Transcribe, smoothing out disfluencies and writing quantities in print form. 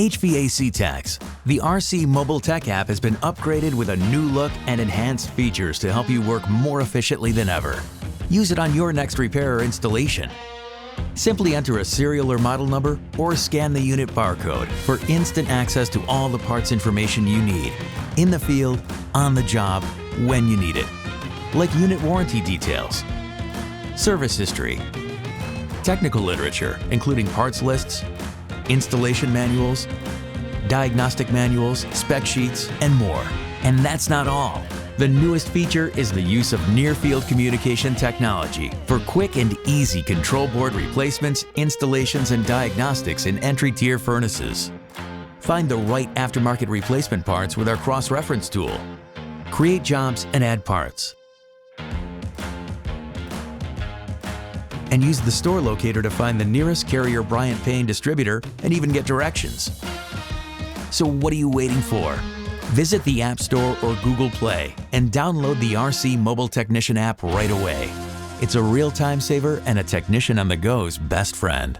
HVAC Techs. The RC Mobile Tech app has been upgraded with a new look and enhanced features to help you work more efficiently than ever. Use it on your next repair or installation. Simply enter a serial or model number or scan the unit barcode for instant access to all the parts information you need, in the field, on the job, when you need it, like unit warranty details, service history, technical literature, including parts lists, installation manuals, diagnostic manuals, spec sheets, and more. And that's not all. The newest feature is the use of near-field communication technology for quick and easy control board replacements, installations, and diagnostics in entry-tier furnaces. Find the right aftermarket replacement parts with our cross-reference tool. Create jobs and add parts. And use the store locator to find the nearest Carrier Bryant Payne distributor and even get directions. So what are you waiting for? Visit the App Store or Google Play and download the RC Mobile Technician app right away. It's a real time saver and a technician on the go's best friend.